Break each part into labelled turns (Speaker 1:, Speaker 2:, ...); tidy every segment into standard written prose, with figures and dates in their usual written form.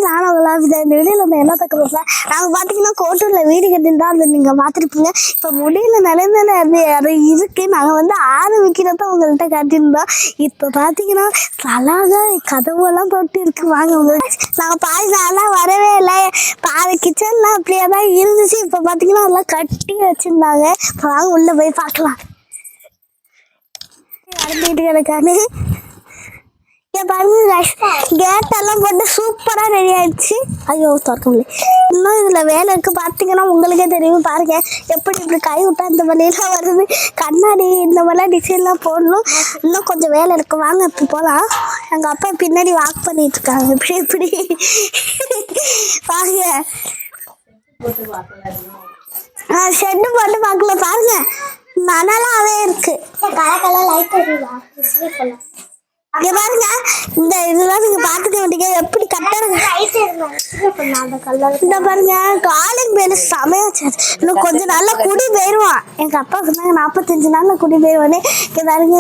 Speaker 1: நானும் இந்த வெளியில் நம்ம என்ன தக்க பேசலாம். நாங்கள் பார்த்தீங்கன்னா கோட்டூரில் வீடு கட்டின்னு தான் நீங்கள் பார்த்துருப்பீங்க. இப்போ முடியல நிலைமையில அது இருக்கு. நாங்கள் வந்து ஆரம்பிக்கிறத உங்கள்கிட்ட காட்டியிருந்தோம். இப்போ பார்த்தீங்கன்னா அழகா கதவுலாம் போட்டு இருக்கு. வாங்க உங்களுக்கு நாங்கள் பாதி நாளாக வரவே இல்லை. பாதி கிச்சன்லாம் அப்படியே தான் இருந்துச்சு. இப்போ பார்த்தீங்கன்னா அதெல்லாம் கட்டி வச்சுருந்தாங்க. இப்போ வாங்க உள்ளே போய் பார்க்கலாம். வளர்ந்துட்டு கிடக்கானு பாருங்க. கேட்டெல்லாம் போட்டு சூப்பராக ரெடி ஆயிடுச்சு. ஐயோ திறக்க முடியல. இன்னும் இதில் வேலை இருக்குது. பார்த்தீங்கன்னா உங்களுக்கே தெரியும். பாருங்க எப்படி இப்படி கை விட்டா இந்த மாதிரிலாம் வருது. கண்ணாடி இந்த மாதிரிலாம் டிசைன்லாம் போடணும். இன்னும் கொஞ்சம் வேலை இருக்குது. வாங்க இப்போ போகலாம். எங்கள் அப்பா பின்னாடி வாக் பண்ணிட்டு இருக்காங்க. இப்படி வாங்க. ஷெட்டு போட்டு பார்க்கல. பாருங்க நனலாவே இருக்கு. இங்க பாருங்க. இந்த இதெல்லாம் நீங்க பாத்துக்க மாட்டீங்க. எப்படி கட்டணம் இந்த பாருங்க. காலிங் பேரு சமையாச்சு. இன்னும் கொஞ்ச நாள்ல குடி போயிருவான். எங்க அப்பா சொன்னாங்க 45 நாள்ல குடி போயிருவானே. இங்க பாருங்க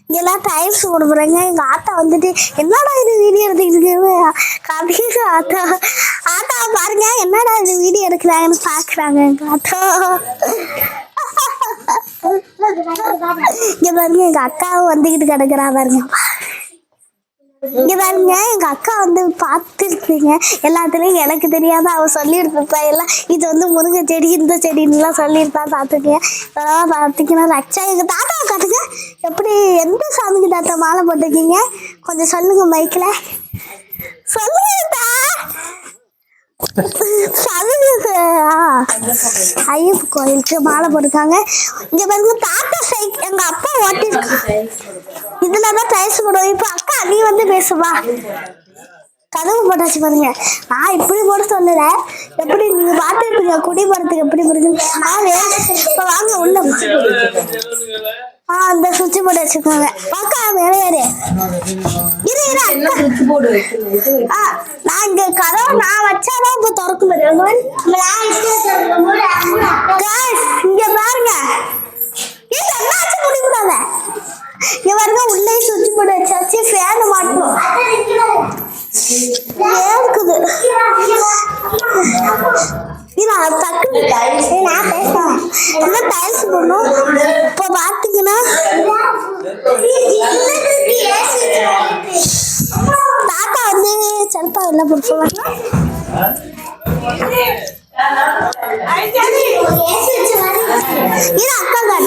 Speaker 1: இங்கெல்லாம் டைல்ஸ் போட போறாங்க. எங்க ஆத்தா வந்துட்டு என்னடா இது வீடியோ எடுத்துக்கிட்டு கடைசி ஆத்தா பாருங்க என்னடா இது வீடியோ எடுக்கிறாங்கன்னு பாக்குறாங்க. எங்க ஆத்தா இங்க பாருங்க. எங்க அக்காவும் வந்துகிட்டு கிடக்குறா பாருங்க. இங்க பாருங்க. எங்க அக்கா வந்து பார்த்துருக்கீங்க எல்லாத்துலயும். எனக்கு தெரியாத அவ சொல்லியிருப்பா எல்லாம். இது வந்து முருங்கை செடி இந்த செடின்னுலாம் சொல்லியிருப்பா. பார்த்துருக்கீங்க. இப்போதான் பார்த்தீங்கன்னா ரச்சா எங்க தாத்தாவை காட்டுங்க. எப்படி எந்த சாமிக்கு தாத்தா மாலை போட்டிருக்கீங்க கொஞ்சம் சொல்லுங்க மைக்கில் சொல்லுங்க. ஐயப்ப கோயிலுக்கு மாலை போட்டிருக்காங்க. இங்க பாருங்க தாத்தா சைக்கிள் எங்க அப்பா ஓட்டிருக்காங்க. இதுலதான் டைல்ஸ் போடுவோம். இப்ப அக்கா நீ வந்து பேசுவா. கதவு போட்டாச்சு பாருங்க. நான் இப்படி போட சொல்லல. எப்படி நீங்க பாத்துருப்பீங்க குடி போறதுக்கு எப்படி போடுறது. இப்ப வாங்க உள்ள. அந்த சுவிட்ச் போர்டு வச்சிருக்காங்க. அக்கா மேலே ஏறு. நான் இங்க கதவை நான் வச்சாதான் இப்ப திறக்க முடியும். இங்க பாருங்க. என்னாச்சு முடிக்கூடாத. இங்க பாருங்க உள்ளே சுவிட்ச் போர்டு வச்சாச்சு. ஃபேன் மாட்டணும் ஏற்குது. டைல்ஸ் போடணும். இப்போ பாத்தீங்கன்னா தாத்தா வந்து செல்பா எல்லாம் பிடிச்சுவாங்க. இது அக்கா தான்.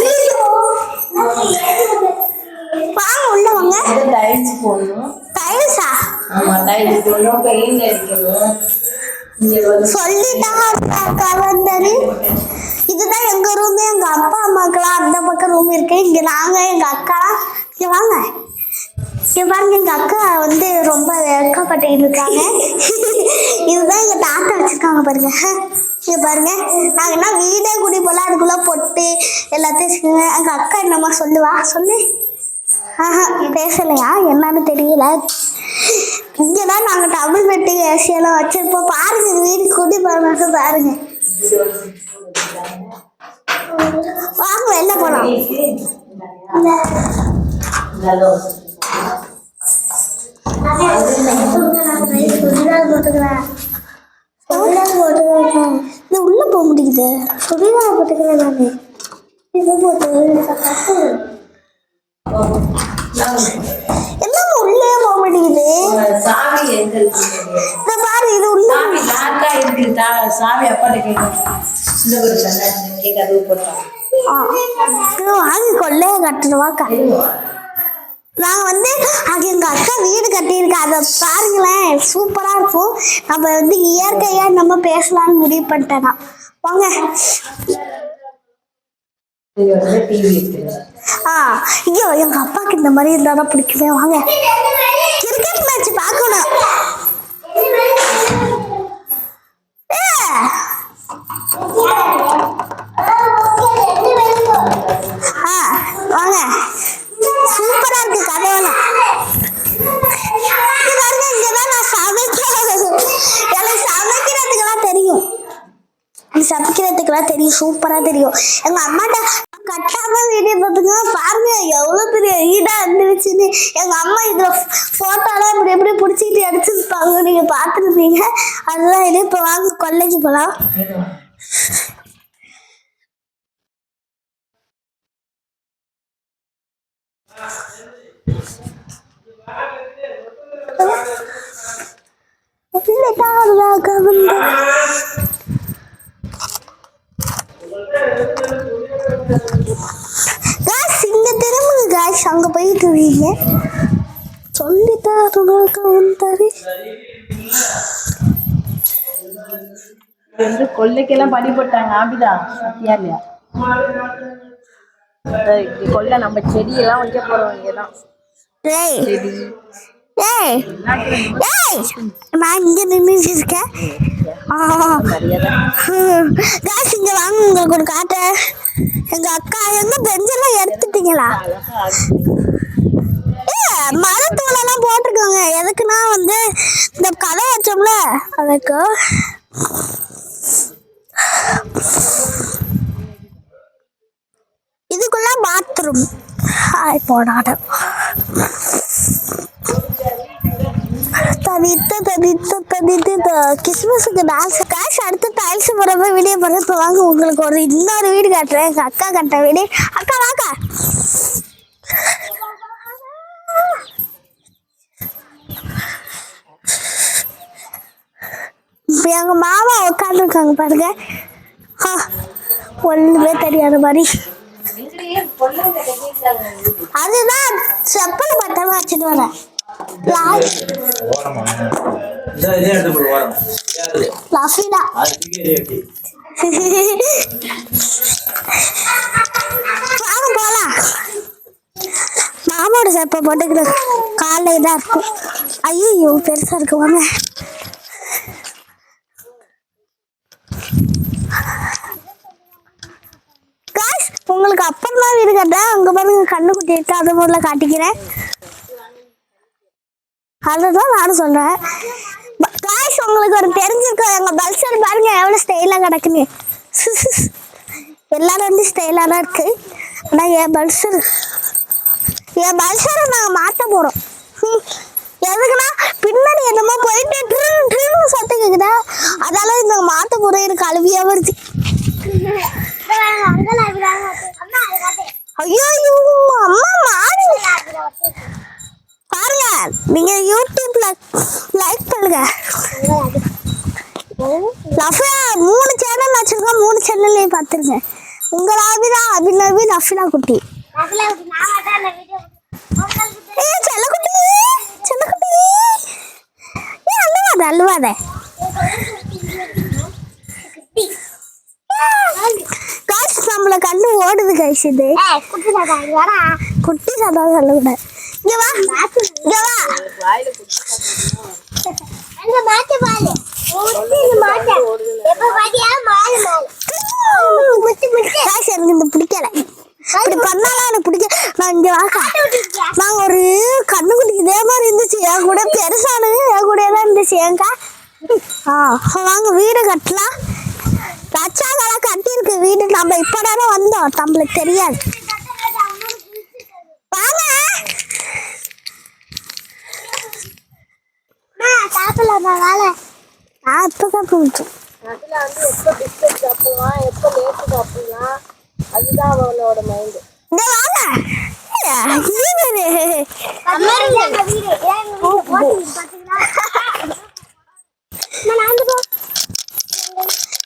Speaker 1: வாங்க உள்ள வாங்க. டைல்ஸா சொல்லிட்டாங்க. இதுதான் எங்க ரூம். எங்க அப்பா அம்மாக்கெல்லாம் அந்த பக்கம் ரூம் இருக்கு. இங்க நாங்க எங்க அக்கா இங்க வாங்க. இங்க பாருங்க. எங்க அக்கா வந்து ரொம்ப வெட்கப்பட்டு இருக்காங்க. இதுதான் எங்க தாத்தா வச்சிருக்காங்க பாருங்க. இங்க பாருங்க. நாங்க என்ன வீடே குடி போல அதுக்குள்ள பொட்டு எல்லாத்தையும். எங்க அக்கா என்னமா சொல்லுவா சொல்லு. பேசலையா என்னன்னு தெரியல. இங்கதான் நாங்க டபுள் பெட்டு ஏசியெல்லாம் வச்சிருப்போம். பாருங்க வீடு குடி போறது பாருங்க. வாங்க வெளில போலாம். உள்ள போக முடியுது. சுடிதார் போட்டுக்கிறேன் நானு. இது போட்டு எல்லாம் உள்ளே போக மாட்டேங்குது. பாரு இது உள்ள சாமி வாங்கி கொள்ளைய கட்டணுவாக்கா. நாங்க வந்து அது எங்க அக்கா வீடு கட்டியிருக்கா. அதை பாருங்களேன் சூப்பரா இருக்கும். நம்ம வந்து இயற்கையா நம்ம பேசலாம்னு முடிவு பண்ணிட்டேனா. வாங்க. ஐயோ எங்க அப்பாக்கு இந்த மாதிரி இருந்தாதான் பிடிக்குமே. வாங்க கிரிக்கெட் மேட்ச் பார்க்கணும். வாங்க சூப்பரா இருக்கு கதையெல்லாம். இங்கதான் நான் சமைக்கிறதுக்கெல்லாம் தெரியும். சமைக்கிறதுக்கெல்லாம் தெரியும். சூப்பரா தெரியும். எங்க அம்மாட்ட கட்டாம வீடியோ பார்த்துங்க. பாருங்க எவ்வளவு பெரிய ஈடா இருந்துச்சுன்னு. எங்க அம்மா இதுல போட்டோலாம் இப்படி எப்படி பிடிச்சிட்டு எடுத்து நீங்க பார்த்துருப்பீங்க. அதுதான் இது. இப்போ வாங்க கொல்லைக்கு போகலாம். இங்க திரும்புங்க காய்ஸ், அங்க போயிட்டு இருக்கீங்க.
Speaker 2: கொல்லைக்கெல்லாம் படி போட்டாங்க. ஆபிதா சத்தியா இல்லையா? கொல்லை நம்ம செடியெல்லாம் வைக்க போறோம். இங்கதான்
Speaker 1: நான் இங்க நின்றுட்டு இருக்கேன். இங்க வாங்க, உங்களுக்கு ஒரு காட்ட. எங்க அக்கா எங்க பெஞ்செல்லாம் எடுத்துட்டீங்களா? மரத்தூளெல்லாம் போட்டிருக்கோங்க. எதுக்குன்னா வந்து இந்த கதை வச்சோம்ல அதுக்கு. இதுக்குள்ள பாத்ரூம் போனாட கிறிஸ்மஸுக்கு டான்ஸ் காசு. அடுத்து டைல்ஸ் போறப்ப வீடியோ போறப்ப வாங்க, உங்களுக்கு ஒரு இன்னொரு வீடு காட்டுறேன். எங்க அக்கா கட்ட வீடு. அக்கா வாக்கா. எங்க மாமா உட்காந்துருக்காங்க பாருங்க. ஒண்ணுமே தெரியாத மாதிரி. அதுதான் செப்பல் பட்டமா வச்சுட்டு வரேன். போலாம். மாமாவோட செப்ப போட்டுக்கிட்டு காலைல தான் இருக்கும். ஐயோ பெருசா இருக்கு. வாங்க உங்களுக்கு அப்புறமா வீடு கட்டா. அங்க பாருங்க கண்ணுக்குட்டி இருக்கு. அது முதல்ல காட்டிக்கிறேன். அதுதான் நானும் சொல்றேன். உங்களுக்கு ஒரு தெரிஞ்சிருக்கோம். எங்க பல்சர் பாருங்க எவ்வளவு ஸ்டைலா கிடக்குன்னு. எல்லாரும் வந்து ஸ்டைலா தான் இருக்கு. ஆனா என் பல்சரை நாங்க மாத்த போறோம். எதுக்குன்னா பின்னாடி என்னமோ போயிட்டு சத்தம் கேக்குதா, அதால இந்த மாத்த போறோம். எனக்கு அழுவியா வருது. ஐயோ அம்மா மாறி பாருங்க. நீங்க யூடியூப்ல லைக் பண்ணுங்க. 3 சேனல் வச்சிருக்கோம். 3 சேனல்லையும் பார்த்துருங்க. உங்கள் ஆபிதா அபிநவி நஃபினா குட்டி. செல்லக்குட்டி செல்லக்குட்டி அழுவாத அழுவாத. நம்மள கண்ணு ஓடுது கைஸ். இது குட்டி சதா சொல்லக்கூடாது. இங்க வா இங்க வா. எனக்கு இந்த பிடிக்கல. இப்படி பண்ணாலும் எனக்கு பிடிக்கல. நான் இங்க வாக்கா. நாங்க ஒரு கண்ணுக்குட்டி இதே மாதிரி இருந்துச்சு. என் கூட பெருசானு என் கூட தான் இருந்துச்சு. ஏங்கா வாங்க வீடு கட்டலாம். ரச்சாக்கெல்லாம் கட்டியிருக்கு வீடு. நம்ம இப்பதானே வந்தோம், நம்மளுக்கு தெரியாது. வாங்க இப்பதான் போயிட்டோம்.
Speaker 2: அதுதான் அவனோட மைண்ட்.
Speaker 1: இங்க வாங்க.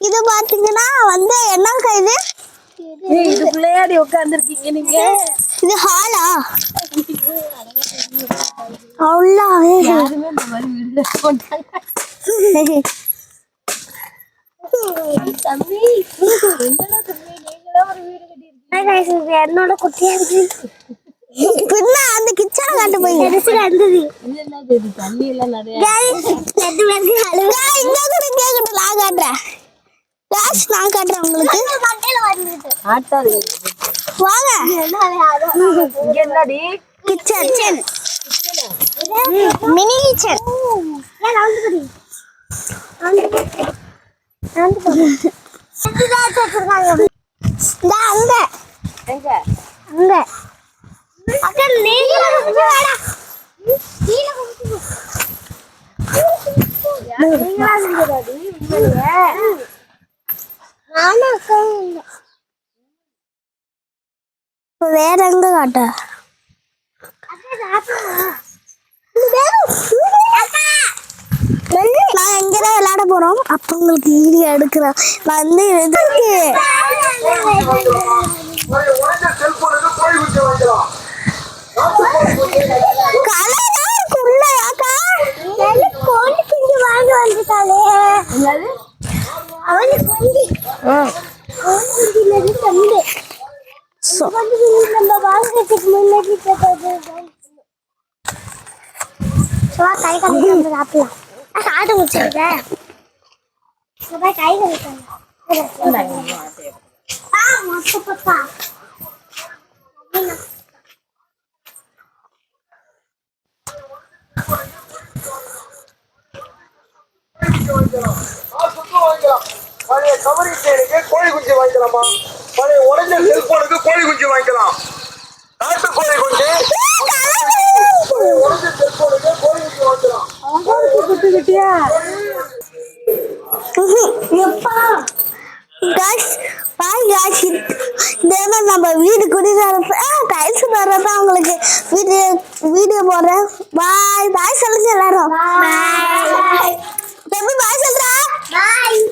Speaker 1: இது பாத்தீங்கன்னா வந்து என்னங்க இது?
Speaker 2: இதுக்குள்ளையாடி உட்காந்துருக்கீங்க நீங்க.
Speaker 1: இது ஹாலா? அவ்வளவு
Speaker 2: யாருமே இந்த மாதிரி வீடு கட்ட மாட்டாங்க. தம்பி
Speaker 1: என்னோட குட்டியா இருக்கு. பின்ன அந்த கிச்சனை காட்டு போய்
Speaker 2: தண்ணி எல்லாம் நிறைய
Speaker 1: நான் காட்டுறேன். நான் காட்டுறேன் உங்களுக்கு. வாங்க கிச்சன் மினி கிச்சன். வேற எங்க காட்ட நான் எங்கதான் விளையாட போறோம் அப்ப உங்களுக்கு வீடியோ எடுக்கிறேன் வந்து எதுக்கு கலையா இருக்குல்ல அக்கா கோழி குஞ்சு வாங்க வந்துட்டாலே அவனுக்கு குஞ்சு கோழி குஞ்சுல தம்பி நம்ம வாங்குறதுக்கு முன்னாடி கை கழிச்சு சாப்பிடலாம் சாப்பிட்டு முடிச்சிருக்கேன் கை கழிச்சு பப்பா
Speaker 3: பழைய கவரி தேனுக்கு கோழி குஞ்சு வாங்கிக்கலாமா? பழைய உடஞ்ச செல்போனுக்கு கோழி குஞ்சு வாங்கிக்கலாம். நாட்டு கோழி குஞ்சு உடஞ்ச செல்போனுக்கு கோழி குஞ்சு வாங்கிக்கலாம்.
Speaker 1: நம்ம வீடு டைல்ஸ் போடுறதான் உங்களுக்கு வீடியோ போடுறேன். பாய் பாய் சொல்லுங்க எல்லாரும். பாய் சொல்றா. பாய்